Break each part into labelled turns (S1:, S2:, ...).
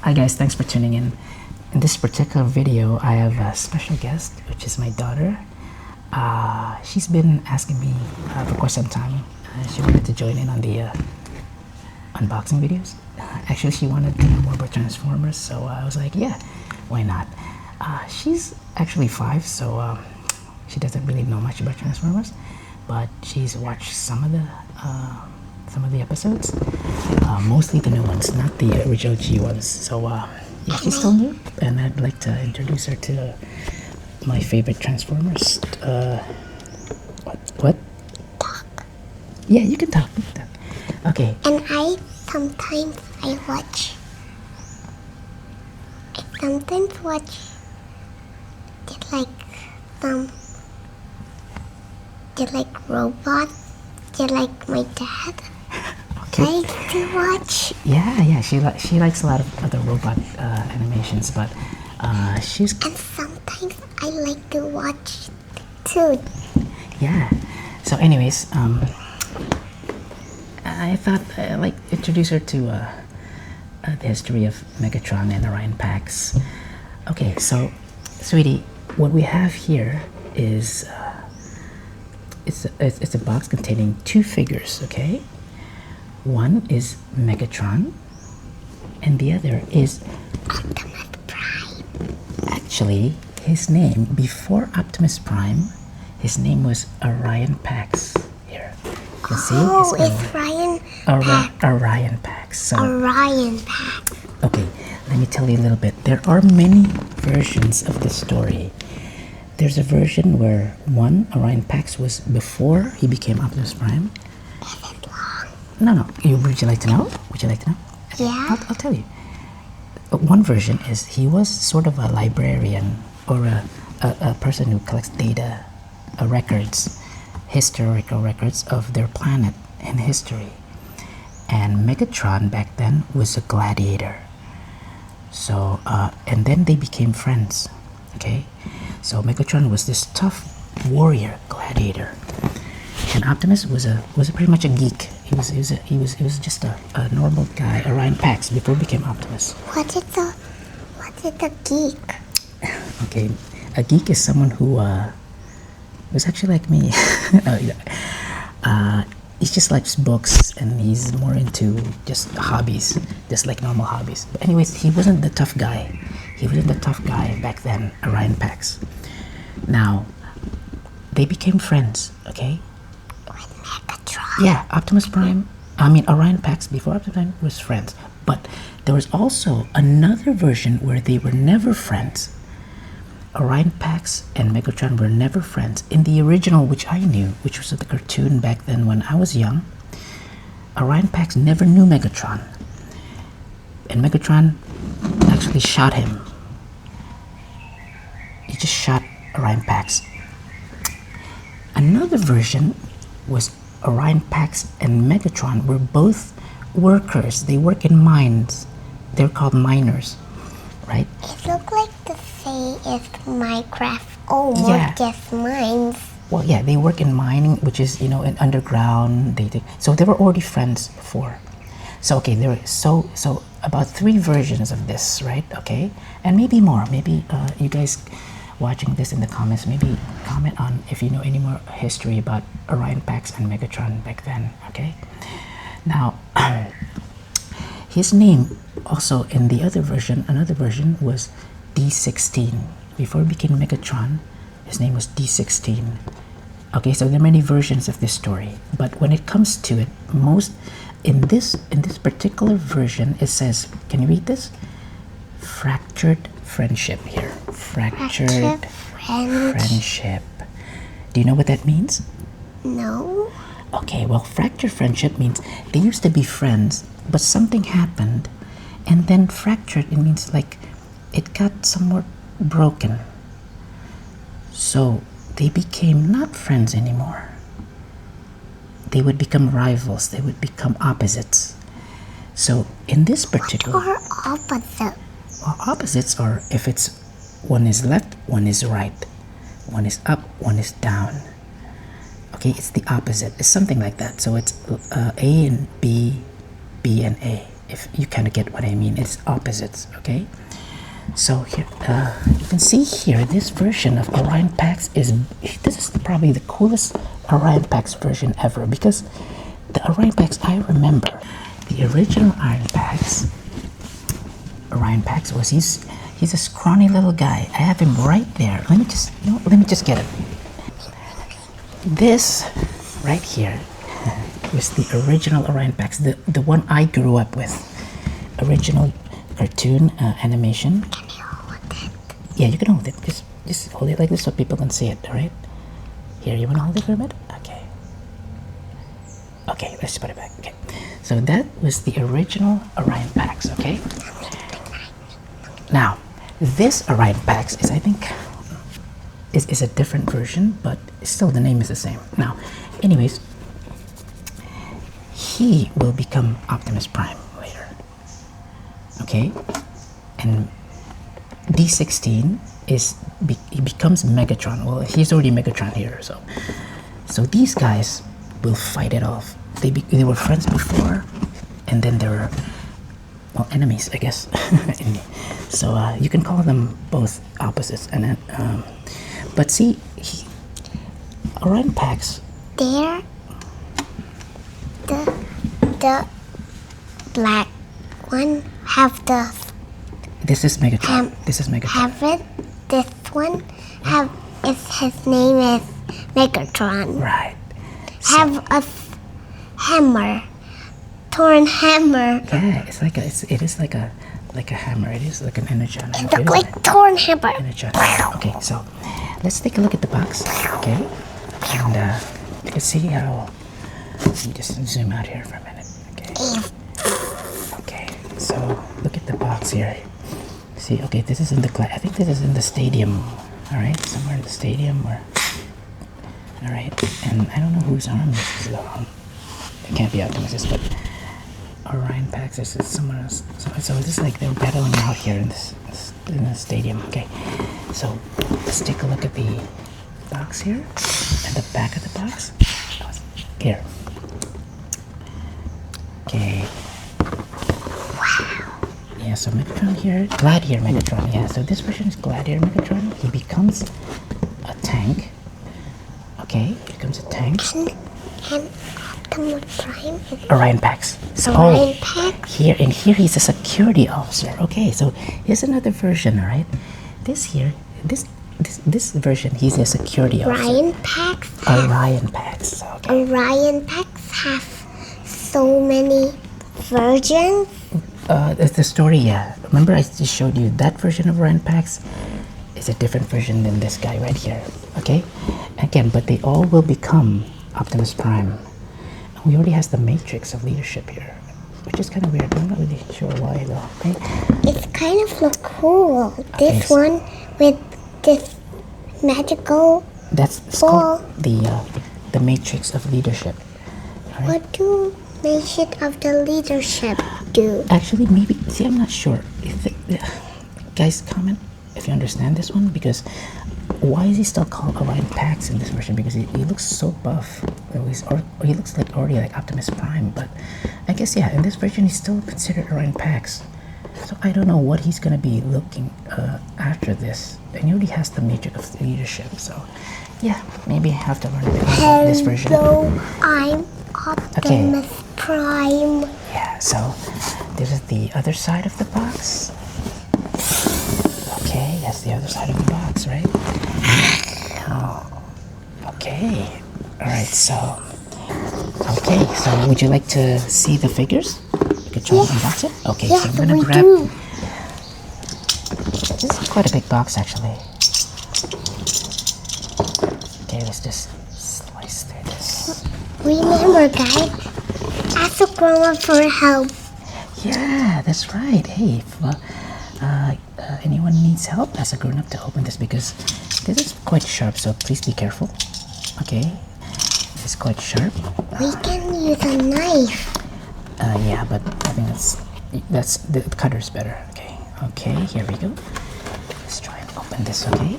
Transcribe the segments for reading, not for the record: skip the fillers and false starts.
S1: Hi guys, thanks for tuning in. In this particular video, I have a special guest, which is my daughter. She's been asking me for quite some time. She wanted to join in on the unboxing videos. Actually, she wanted to know more about Transformers, so I was like, yeah, why not? She's actually 5, so she doesn't really know much about Transformers, but she's watched some of the episodes, mostly the new ones, not the original G ones. So yeah, she's still new, and I'd like to introduce her to my favorite Transformers. What?
S2: Talk.
S1: Yeah, you can talk. Okay.
S2: And I sometimes watch they're like robots. They're like my dad.
S1: Okay.
S2: I like to watch.
S1: Yeah. She likes a lot of other robot animations, but she's.
S2: And sometimes I like to watch too.
S1: Yeah. So, anyways, I thought I'd like introduce her to the history of Megatron and Orion Pax. Okay, so, sweetie, what we have here is it's a box containing 2 figures. Okay, one is Megatron, and the other is
S2: Optimus Prime.
S1: Actually, his name before Optimus Prime, his name was Orion Pax. Here, you can see
S2: it's Ryan Pax.
S1: Orion Pax. So,
S2: Orion Pax.
S1: okay, let me tell you a little bit. There are many versions of the story. There's a version where Orion Pax was before he became Optimus Prime.
S2: Is it long?
S1: No. Would you like to know?
S2: Yeah.
S1: I'll tell you. One version is he was sort of a librarian or a person who collects data, records, historical records of their planet and history. And Megatron back then was a gladiator. So, and then they became friends. Okay, so Megatron was this tough warrior gladiator, and Optimus was pretty much a geek. He was just a normal guy, Orion Pax, before he became Optimus.
S2: What's it a geek?
S1: Okay, a geek is someone who was actually like me. He just likes books, and he's more into just hobbies, just like normal hobbies. But anyways, he wasn't the tough guy. He wasn't the tough guy back then, Orion Pax. Now, they became friends, okay?
S2: With Megatron.
S1: Yeah, Orion Pax before Optimus Prime was friends. But there was also another version where they were never friends. Orion Pax and Megatron were never friends. In the original, which I knew, which was the cartoon back then when I was young, Orion Pax never knew Megatron. And Megatron actually shot him. He just shot Orion Pax. Another version was Orion Pax and Megatron were both workers. They work in mines. They're called miners, right?
S2: It looked like the same as Minecraft. Oh, more
S1: Yeah.
S2: just mines.
S1: Well, yeah, they work in mining, which is, in underground. So they were already friends before. So okay, there were so about 3 versions of this, right? Okay, and maybe more. Maybe you guys watching this in the comments, maybe comment on if you know any more history about Orion Pax and Megatron back then. Okay, now his name also in the other version, another version was D16. Before he became Megatron, his name was D16. Okay, so there are many versions of this story, but when it comes to it, in this particular version, it says, can you read this? Fractured friendship here. Fractured friendship. Do you know what that means?
S2: No.
S1: Okay, well, fractured friendship means they used to be friends, but something happened, and then fractured, it means like it got somewhat broken. So they became not friends anymore. They would become rivals. They would become opposites. So in this particular...
S2: Or opposite.
S1: Well, opposites are if it's one is left, one is right. One is up, one is down. Okay, it's the opposite. It's something like that. So it's A and B, B and A. if you kind of get what I mean. It's opposites, okay? So here, you can see here, this version of Orion Pax this is probably the coolest Orion Pax version ever, because the Orion Pax I remember, the original Orion Pax was, he's a scrawny little guy. I have him right there. Let me just get it. This right here was the original Orion Pax, the one I grew up with. Original cartoon animation.
S2: Can you hold it?
S1: Yeah, you can hold it. Just hold it like this so people can see it, alright? Here, you want to hold it for a minute? Okay. Okay, let's put it back. Okay. So that was the original Orion Pax, okay? Now, this Orion Pax is, I think, is a different version, but still the name is the same. Now, anyways, he will become Optimus Prime later. Okay? And D16 he becomes Megatron. Well, he's already Megatron here, so these guys will fight it off. They were friends before, and then they were, well, enemies, I guess. So you can call them both opposites. And then, but see, Orion Pax.
S2: There, the black one have the.
S1: This is Megatron. This is Megatron.
S2: Have it. This one have his name is Megatron.
S1: Right.
S2: Have a hammer, torn hammer.
S1: Yeah, it's like it is like a hammer. It is like an energon.
S2: It looks like torn hammer.
S1: Energon. Okay, so let's take a look at the box. Okay, and you can see how. Let me just zoom out here for a minute. Okay. Okay, so look at the box here. See, okay, this is in the I think this is in the stadium. All right, somewhere in the stadium or. All right, and I don't know whose arm this is though. It can't be Optimus, but Orion Pax is someone else. So this is like they're battling out here in the stadium. Okay, so let's take a look at the box here and the back of the box. Here. Okay. Wow. Yeah, so Megatron here, Gladiator Megatron. Yeah, so this version is Gladiator Megatron. He becomes a tank. Okay, he becomes a tank.
S2: And Optimus Prime.
S1: Orion Pax. So
S2: Orion Pax.
S1: Here he's a security officer. Okay, so here's another version. All right, this version, he's a security officer.
S2: Orion Pax.
S1: Orion Pax. Okay.
S2: Orion Pax have so many versions.
S1: The story, yeah. Remember, I just showed you that version of Orion Pax is a different version than this guy right here. Okay, again, but they all will become Optimus Prime. And we already has the matrix of leadership here, which is kind of weird. I'm not really sure why though. Okay.
S2: It's kind of look cool.
S1: Okay,
S2: This one with this magical.
S1: That's called the matrix of leadership. All right?
S2: What do Matrix of the leadership do?
S1: Actually, maybe. See, I'm not sure. Guys, comment if you understand this one, because why is he still called Orion Pax in this version? Because he looks so buff. Or he looks like already like Optimus Prime. But I guess, yeah, in this version he's still considered Orion Pax. So I don't know what he's gonna be looking after this. And he already has the matrix of leadership. So yeah, maybe I have to learn a bit more about this version.
S2: Hello, I'm Optimus Prime.
S1: Yeah, so this is the other side of the box. Okay, that's the other side of the box, right? Oh, okay. Alright, so would you like to see the figures? You could try to unbox it? Okay,
S2: Yes,
S1: so I'm gonna grab this is quite a big box actually. Okay, let's just slice through this.
S2: Remember, guys, ask a grown-up for help.
S1: Yeah, that's right. Hey, if anyone needs help, ask a grown-up to open this, because this is quite sharp, so please be careful. Okay, it's quite sharp.
S2: We can use a knife.
S1: Yeah, but I think that's the cutter's better. Okay, here we go. Let's try and open this. Okay.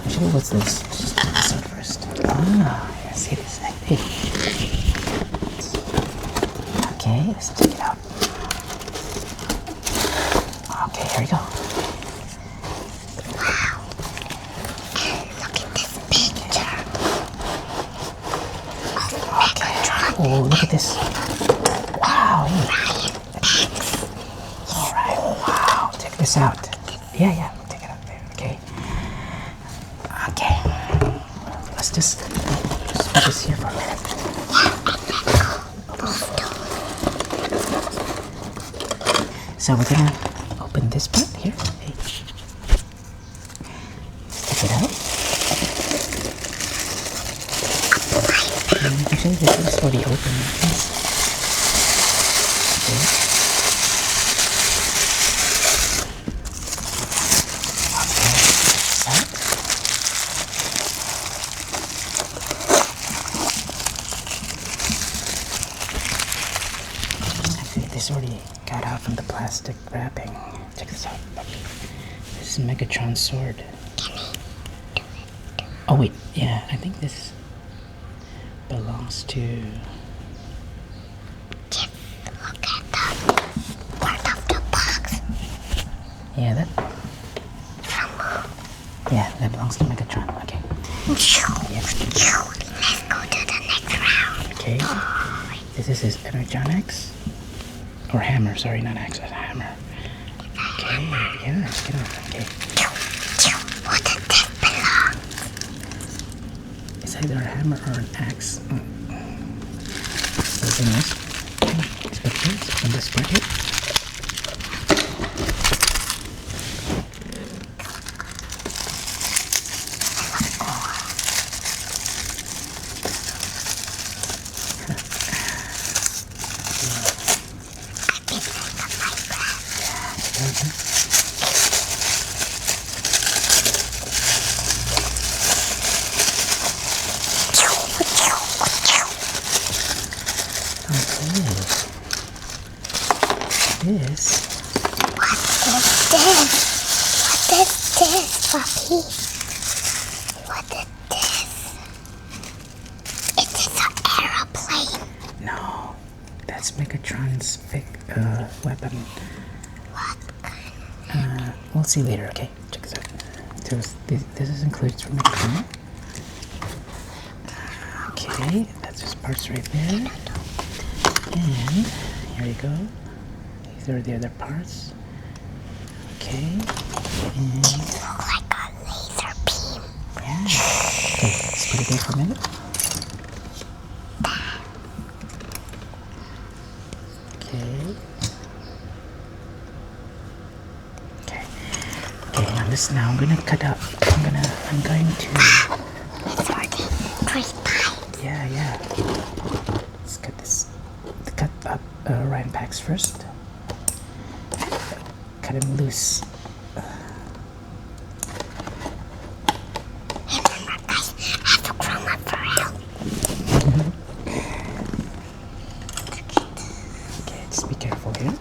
S1: Actually, what's this? Let's just take this out first. Ah, yes, it is. Hey. Okay, let's check it out. Okay, here we go.
S2: Look at this picture.
S1: Oh, look at this. Wow.
S2: Orion Pax.
S1: All right. Wow. Check this out. Yeah. Take it out there. Okay. Let's just put this here for a minute. So we're gonna open this part here. Hey. Check it out. Actually, this is already open. Actually, this already got out from the plastic wrapping. Check this out. Look. This is Megatron sword. Oh wait, yeah, I think this belongs to.
S2: Just look at the part of the box.
S1: Yeah, that belongs to Megatron. Okay.
S2: Let's go to the next round.
S1: Okay. This is his energonics. Or hammer, sorry, not axe, a hammer. Okay, yeah, let's get on. Okay.
S2: What does this belong?
S1: It's either a hammer or an axe. So the thing is, let's put this on this part here. This.
S2: What is this, Puppy? What is this? It is an aeroplane.
S1: No, that's Megatron's big weapon.
S2: What?
S1: We'll see later. Okay, check this out. So this is included for Megatron. Okay, that's his parts right there. And here you go. These are the other parts. Okay. And
S2: These look like a laser beam.
S1: yeah. Okay, let's put it there for a minute. Okay. Okay, now I'm gonna cut up. I'm going to
S2: Sorry, great pipes.
S1: Yeah. Let's cut this. Cut up Orion Pax first. Cut him loose.
S2: Remember, guys, I have to grow up for real.
S1: Okay, just be careful here.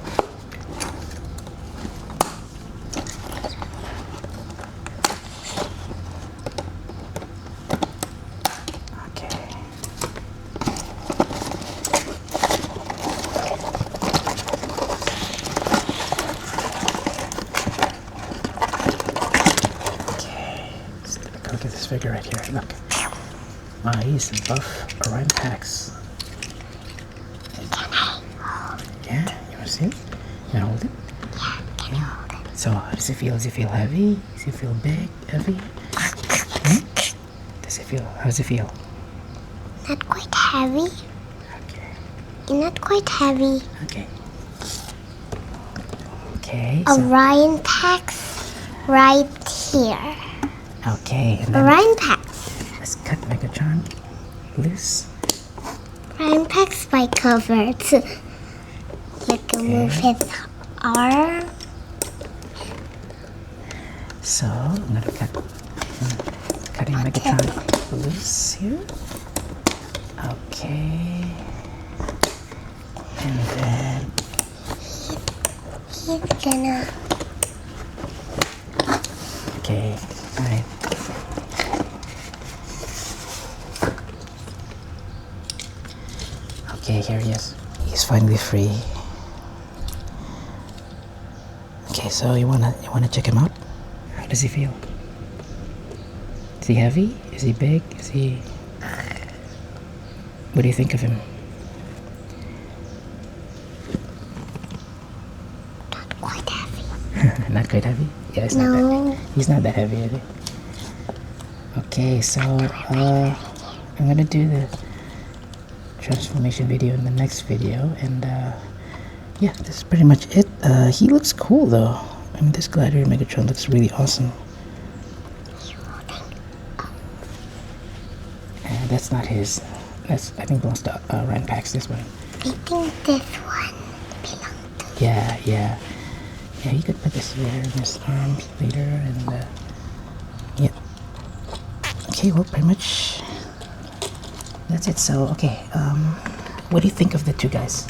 S1: Look at this figure right here. Look. Wow, he's a buff Orion Pax. Yeah, you want to see it? You want to hold it? Yeah. So, how does it feel? Does it feel heavy? Does it feel big? Heavy? Does it feel? How does it feel?
S2: Not quite heavy.
S1: Okay.
S2: Not quite heavy.
S1: Okay. Okay. So,
S2: Orion Pax right here.
S1: okay. And then
S2: Orion Pax.
S1: let's cut Megatron loose.
S2: Orion Pax by covered. You can move his arm.
S1: So, I'm going to cutting Megatron loose here. Okay. And then
S2: He's gonna.
S1: okay, alright. Okay, here he is. He's finally free. Okay, so you wanna check him out? How does he feel? Is he heavy? Is he big? Is he... What do you think of him?
S2: Not quite heavy.
S1: Not quite heavy? Yeah, he's not that heavy, is he? Okay, so I'm gonna do the transformation video in the next video, and yeah, this is pretty much it. He looks cool though. I mean, this glider Megatron looks really awesome. And that's not his. That's, I think, belongs to Orion Pax, this one.
S2: I think this one belongs to...
S1: Yeah, yeah. Yeah, you could put this there in his arms later, and yeah. Okay, well, pretty much that's it. So, okay, what do you think of the two guys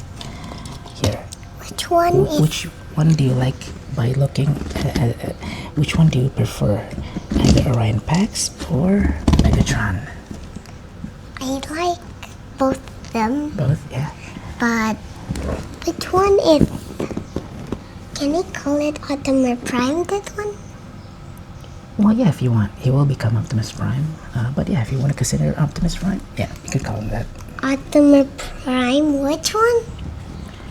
S1: here?
S2: Which one is...
S1: Which one do you like by looking at, which one do you prefer? Either Orion Pax or Megatron?
S2: I like both of them.
S1: Both, yeah.
S2: But which one is... Can we call it Optimus Prime, this one?
S1: Well, yeah, if you want. He will become Optimus Prime. But yeah, if you want to consider Optimus Prime, yeah, you could call him that.
S2: Optimus Prime, which one?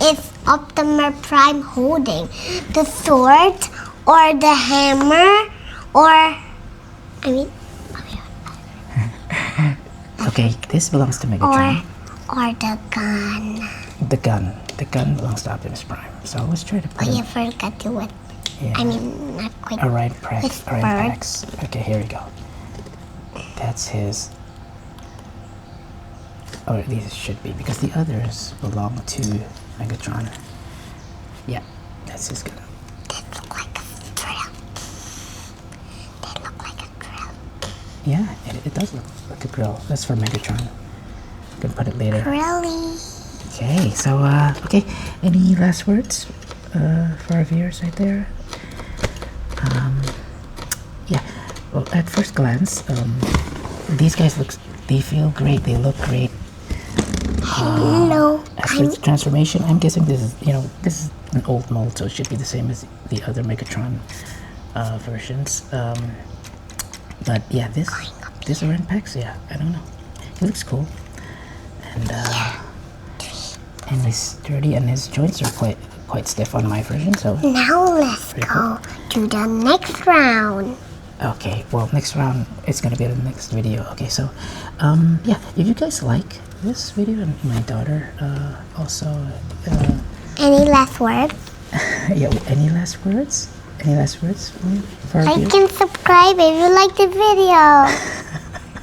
S2: Is Optimus Prime holding the sword or the hammer or...
S1: Okay, this belongs to Megatron.
S2: Or the gun.
S1: The gun belongs to Optimus Prime. So let's try to put
S2: Oh,
S1: him...
S2: you forgot to what?
S1: Yeah.
S2: Not quite.
S1: Orion
S2: His
S1: Pax. Okay, here we go. That's his. Or at least it should be, because the others belong to Megatron. Yeah, that's his gun.
S2: They look like a drill. They look like a drill.
S1: Yeah, it does look like a grill. That's for Megatron. You can put it later.
S2: Really?
S1: Okay, so, okay. Any last words for our viewers right there? Yeah, well, at first glance, these guys they feel great, they look great.
S2: No.
S1: As for the transformation, I'm guessing this is an old mold, so it should be the same as the other Megatron versions. But yeah, this Orion Pax, yeah, I don't know. He looks cool, and he's sturdy, and his joints are quite stiff on my version. So
S2: Now let's go to the next round.
S1: okay, well, next round it's gonna be in the next video. Okay, so yeah, if you guys like this video, and my daughter also
S2: Any last words?
S1: yeah, any last words? Any last words for our
S2: Like
S1: viewers?
S2: and subscribe if you like the video.